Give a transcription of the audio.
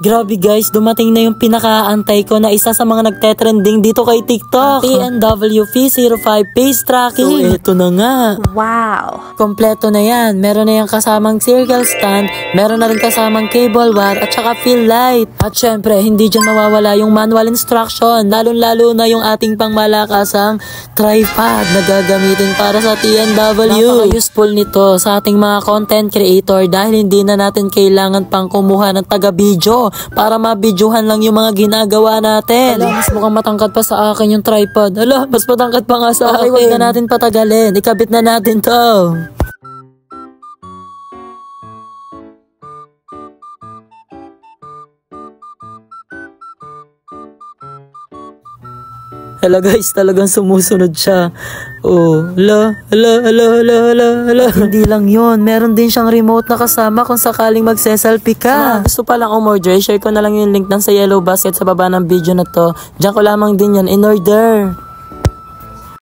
Grabe guys, dumating na yung pinakaantay ko na isa sa mga nagtetrending dito kay TikTok. TNW V05 face tracking. So eto na nga. Wow! Kompleto na yan. Meron na yung kasamang circle stand, meron na rin kasamang cable wire at saka fill light. At syempre, hindi dyan mawawala yung manual instruction, lalong-lalo na yung ating pangmalakasang tripod na gagamitin para sa TNW. Napaka-useful nito sa ating mga content creator dahil hindi na natin kailangan pang kumuha ng taga-video para mabidyohan lang yung mga ginagawa natin. Ala, mas mukhang matangkad pa sa akin yung tripod. Ala, mas matangkad pa nga sa akin. Huwag na natin patagalin. Ikabit na natin to. Hala guys, talagang sumusunod siya. Oh, hala. Hindi lang yon, meron din siyang remote na kasama kung sakaling magse-selfie ka. Gusto pa lang umorder, share ko na lang yung link ng sa yellow basket sa baba ng video na to. Diyan ko lamang din yan in order.